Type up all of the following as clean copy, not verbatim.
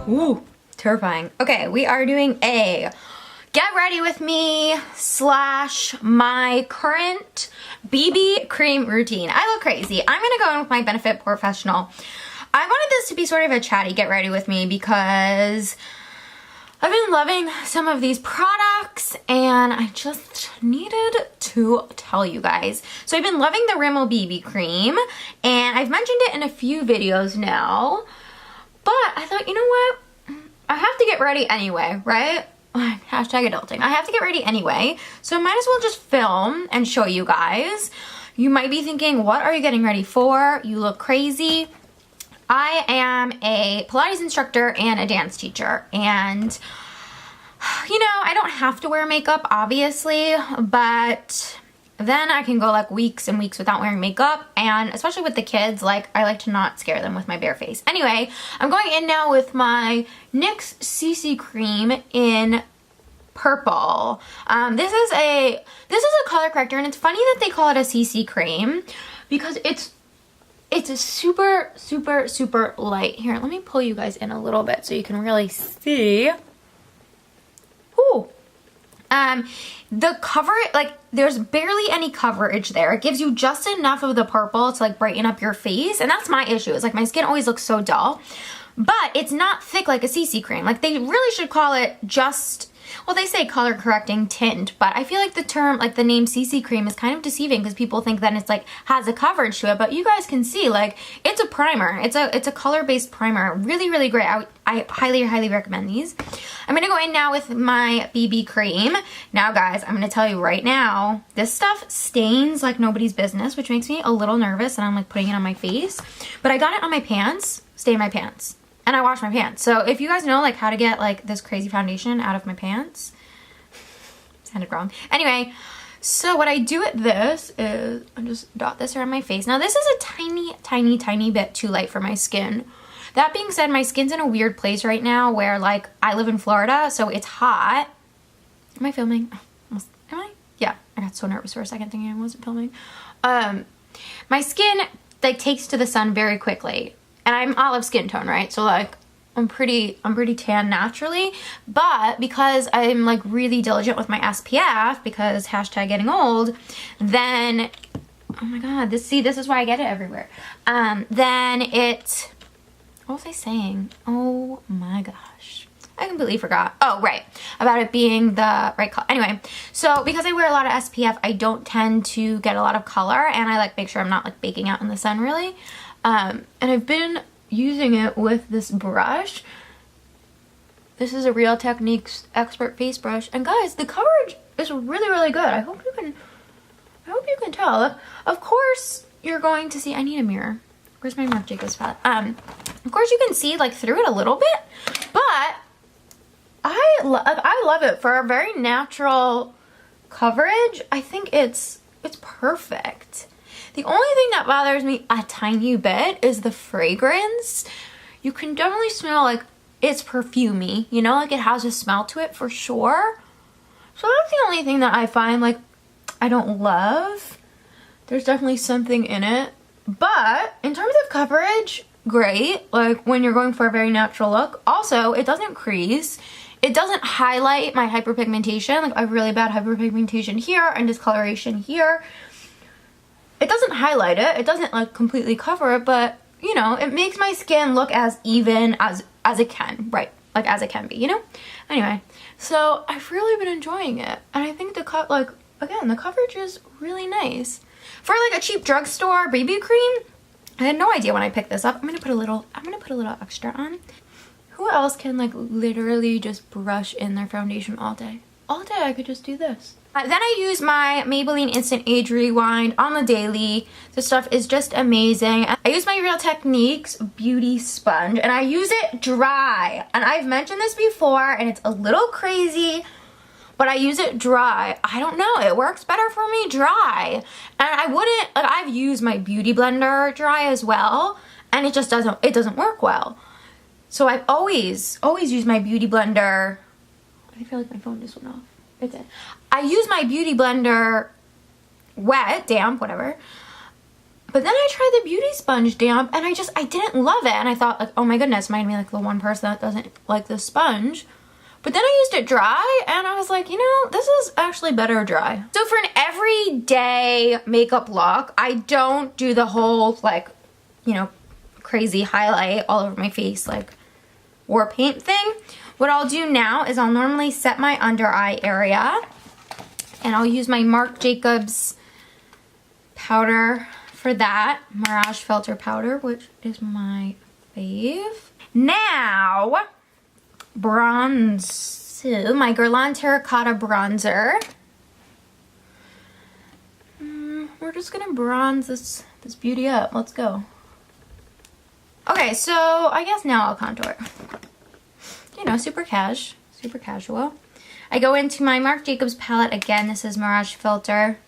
Ooh, terrifying. Okay, we are doing a get ready with me / my current BB cream routine. I look crazy. I'm gonna go in with my Benefit Professional. I wanted this to be sort of a chatty get ready with me because I've been loving some of these products and I just needed to tell you guys. So I've been loving the rimmel BB cream and I've mentioned it in a few videos now, but I thought, you know what? I have to get ready anyway, right? Hashtag adulting. I have to get ready anyway, so I might as well just film and show you guys. You might be thinking, what are you getting ready for? You look crazy. I am a Pilates instructor and a dance teacher, and you know, I don't have to wear makeup, obviously, but then I can go like weeks and weeks without wearing makeup, and especially with the kids, like I like to not scare them with my bare face. Anyway, I'm going in now with my NYX CC cream in purple. This is a color corrector, and it's funny that they call it a CC cream because it's a super, super, super light. Here, let me pull you guys in a little bit so you can really see. Ooh. The cover, like, there's barely any coverage there. It gives you just enough of the purple to, like, brighten up your face, and that's my issue. It's like my skin always looks so dull, but it's not thick like a CC cream. Like, they really should call it just, well, they say color correcting tint, but I feel like the term, like the name CC cream is kind of deceiving because people think that it's like has a coverage to it, but you guys can see, like, it's a primer. It's a color-based primer. Really, really great. I highly, highly recommend these. I'm gonna go in now with my BB cream. Now, guys, I'm gonna tell you right now, this stuff stains like nobody's business, which makes me a little nervous, and I'm like putting it on my face, but I got it on my pants, stained my pants. And I wash my pants. So if you guys know like how to get like this crazy foundation out of my pants, sounded wrong. Anyway, so what I do with this is I just dot this around my face. Now this is a tiny, tiny, tiny bit too light for my skin. That being said, my skin's in a weird place right now where like I live in Florida, so it's hot. Am I filming? Am I? Yeah, I got so nervous for a second thinking I wasn't filming. My skin like takes to the sun very quickly. And I'm olive skin tone, right? So like I'm pretty tan naturally, but because I'm like really diligent with my SPF, because hashtag getting old, then, oh my god, this is why I get it everywhere. Then it, what was I saying? Oh my gosh. I completely forgot. Oh, right. About it being the right color. Anyway, so because I wear a lot of SPF, I don't tend to get a lot of color, and I like make sure I'm not like baking out in the sun really. And I've been using it with this brush. This is a Real Techniques Expert Face Brush. And guys, the coverage is really, really good. I hope you can tell. Of course, you're going to see, I need a mirror. Where's my reMARCable palette? Of course you can see like through it a little bit, but I love it for a very natural coverage. I think it's perfect. The only thing that bothers me a tiny bit is the fragrance. You can definitely smell like it's perfumey, you know, like it has a smell to it for sure. So that's the only thing that I find like I don't love. There's definitely something in it, but in terms of coverage, great. Like when you're going for a very natural look. Also, it doesn't crease. It doesn't highlight my hyperpigmentation. Like I have really bad hyperpigmentation here and discoloration here. It doesn't highlight it. It doesn't like completely cover it, but you know, it makes my skin look as even as it can, right? Like as it can be, you know? Anyway, so I've really been enjoying it. And I think the coverage is really nice. For like a cheap drugstore BB cream, I had no idea when I picked this up. I'm gonna put a little extra on. Who else can like literally just brush in their foundation all day? All day I could just do this. Then I use my Maybelline Instant Age Rewind on the daily. This stuff is just amazing. I use my Real Techniques Beauty Sponge, and I use it dry. And I've mentioned this before, and it's a little crazy, but I use it dry. I don't know, it works better for me dry. And I wouldn't, like I've used my Beauty Blender dry as well, and it just doesn't work well. So I've always used my Beauty Blender. I feel like my phone just went off. It's in. I use my Beauty Blender wet, damp, whatever, But then I tried the Beauty Sponge damp and I didn't love it. And I thought like, oh my goodness, am I gonna be like the one person that doesn't like the sponge? But then I used it dry and I was like, you know, this is actually better dry. So for an everyday makeup look, I don't do the whole like, you know, crazy highlight all over my face like war paint thing. What I'll do now is I'll normally set my under eye area and I'll use my Marc Jacobs powder for that. Mirage Filter powder, which is my fave. Now, bronze. So, my Guerlain Terracotta bronzer. We're just gonna bronze this beauty up. Let's go. Okay, so I guess now I'll contour. You know, super casual. I go into my Marc Jacobs palette again. This is Mirage Filter.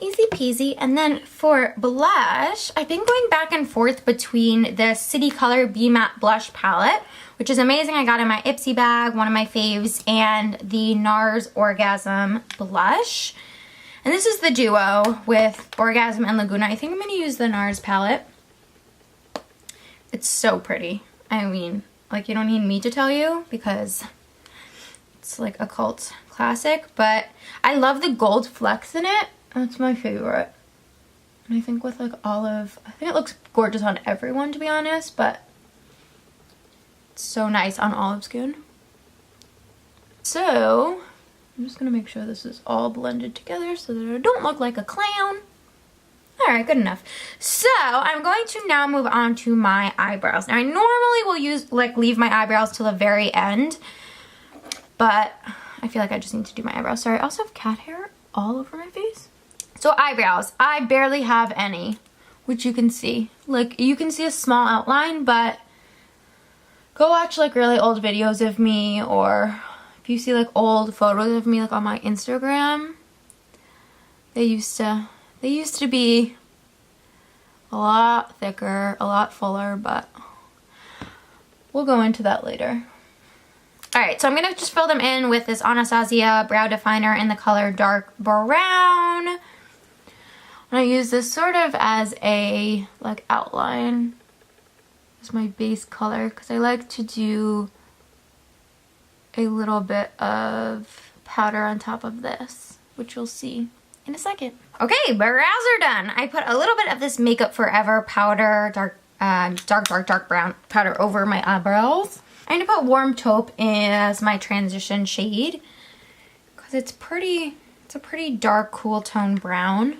Easy peasy. And then for blush, I've been going back and forth between the City Color Be Matte Blush palette, which is amazing. I got in my Ipsy bag, one of my faves, and the NARS Orgasm blush. And this is the duo with Orgasm and Laguna. I think I'm going to use the NARS palette. It's so pretty. I mean, like, you don't need me to tell you because it's like a cult classic, but I love the gold flecks in it. That's my favorite. And I think with like olive, I think it looks gorgeous on everyone to be honest, but it's so nice on olive skin. So, I'm just gonna make sure this is all blended together so that I don't look like a clown. Alright, good enough. So, I'm going to now move on to my eyebrows. Now, I normally will leave my eyebrows till the very end, but I feel like I just need to do my eyebrows. Sorry, I also have cat hair all over my face. So eyebrows, I barely have any, which you can see. Like, you can see a small outline, but go watch like really old videos of me, or if you see like old photos of me like on my Instagram, they used to be a lot thicker, a lot fuller, but we'll go into that later. Alright, so I'm going to just fill them in with this Anastasia Brow Definer in the color Dark Brown. I'm going to use this sort of as a like outline as my base color because I like to do a little bit of powder on top of this, which you'll see in a second. Okay, brows are done. I put a little bit of this Makeup Forever powder, dark brown powder over my eyebrows. I'm going to put Warm Taupe as my transition shade because it's a pretty dark, cool tone brown.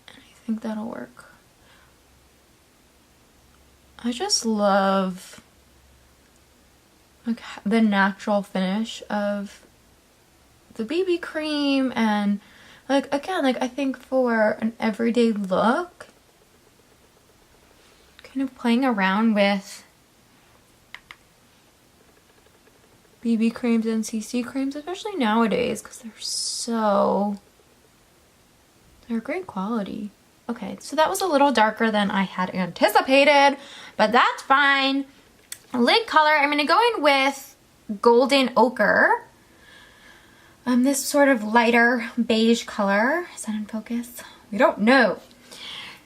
And I think that'll work. I just love like the natural finish of the BB cream, and like again, like I think for an everyday look, kind of playing around with BB creams and CC creams, especially nowadays, because they're great quality. Okay, so that was a little darker than I had anticipated, but that's fine. Lid color, I'm going to go in with Golden Ochre. This sort of lighter beige color. Is that in focus? We don't know.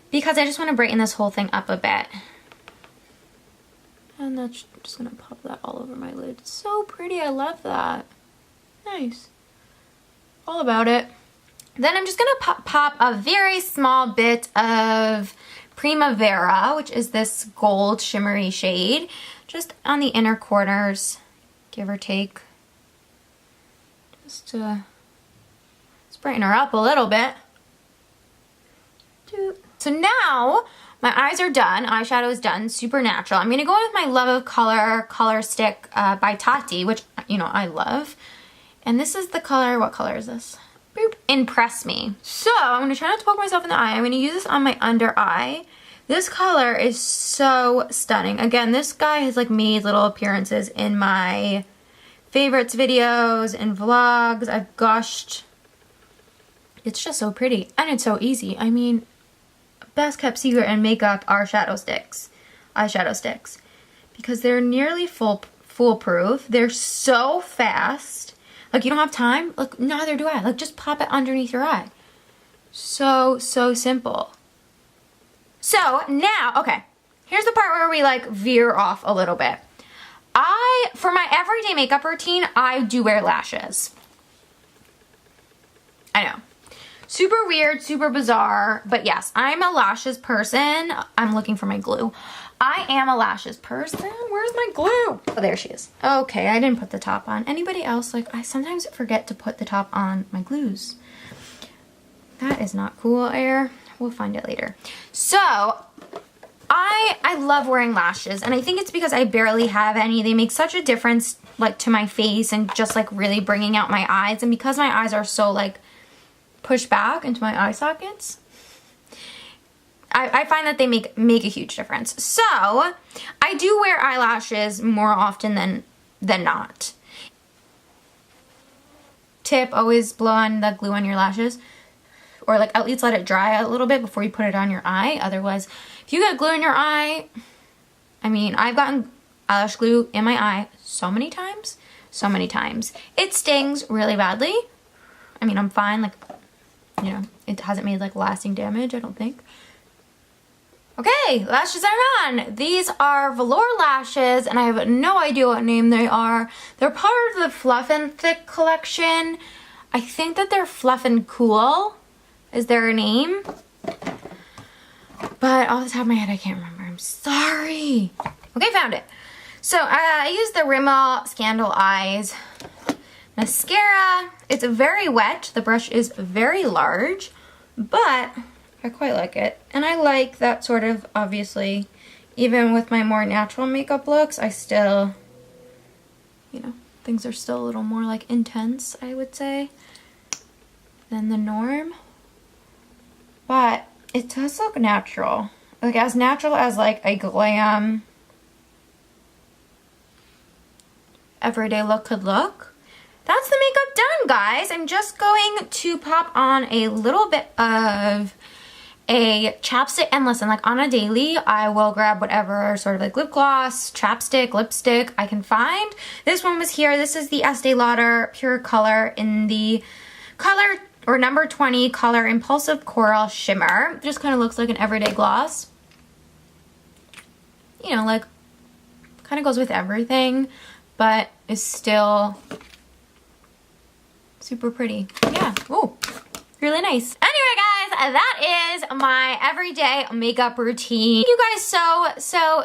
Because I just want to brighten this whole thing up a bit. And that's just going to pop that all over my lid. It's so pretty, I love that. Nice. All about it. Then I'm just going to pop a very small bit of Primavera, which is this gold shimmery shade, just on the inner corners, give or take. Just to brighten her up a little bit. So now my eyes are done, eyeshadow is done, super natural. I'm going to go with my Love of Color stick by Tati, which, you know, I love. And this is the color, what color is this? Boop, Impress Me. So I'm going to try not to poke myself in the eye. I'm going to use this on my under eye. This color is so stunning. Again, this guy has like made little appearances in my favorites videos and vlogs. I've gushed. It's just so pretty and it's so easy. I mean, best kept secret in makeup are eyeshadow sticks, because they're nearly foolproof. They're so fast. Like, you don't have time. Like, neither do I. Like, just pop it underneath your eye. So simple. So now, okay, here's the part where we like veer off a little bit. For my everyday makeup routine, I do wear lashes. I know. Super weird, super bizarre, but yes, I'm a lashes person. I'm looking for my glue. I am a lashes person. Where's my glue? Oh, there she is. Okay, I didn't put the top on. Anybody else? Like, I sometimes forget to put the top on my glues. That is not cool, Air. We'll find it later. So, I love wearing lashes, and I think it's because I barely have any. They make such a difference, like, to my face and just, like, really bringing out my eyes. And because my eyes are so, like, pushed back into my eye sockets, I find that they make a huge difference. So, I do wear eyelashes more often than not. Tip, always blow on the glue on your lashes. Or like at least let it dry a little bit before you put it on your eye. Otherwise, if you get glue in your eye, I mean, I've gotten eyelash glue in my eye so many times. So many times. It stings really badly. I mean, I'm fine. Like, you know, it hasn't made like lasting damage, I don't think. Okay, lashes are on. These are velour lashes, and I have no idea what name they are. They're part of the Fluff and Thick collection. I think that they're Fluff and Cool. Is there a name? But off the top of my head, I can't remember. I'm sorry. Okay, found it. So I used the rimmel Scandal Eyes mascara. It's very wet. The brush is very large, but I quite like it. And I like that sort of, obviously, even with my more natural makeup looks, I still, you know, things are still a little more like intense, I would say, than the norm. But it does look natural. Like as natural as like a Glam everyday look could look. That's the makeup done, guys. I'm just going to pop on a little bit of a chapstick, and listen, like on a daily, I will grab whatever sort of like lip gloss, chapstick, lipstick I can find. This one was here. This is the Estee Lauder Pure Color in the color or number 20 color Impulsive Coral Shimmer. Just kind of looks like an everyday gloss. You know, like kind of goes with everything, but is still super pretty. Yeah. Ooh, really nice. Anyway, guys, that is my everyday makeup routine. Thank you guys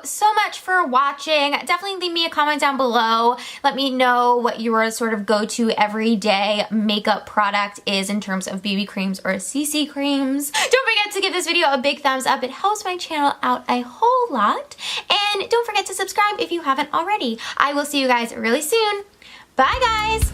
so much for watching. Definitely leave me a comment down below. Let me know what your sort of go-to everyday makeup product is in terms of BB creams or CC creams. Don't forget to give this video a big thumbs up. It helps my channel out a whole lot. And don't forget to subscribe if you haven't already. I will see you guys really soon. Bye, guys.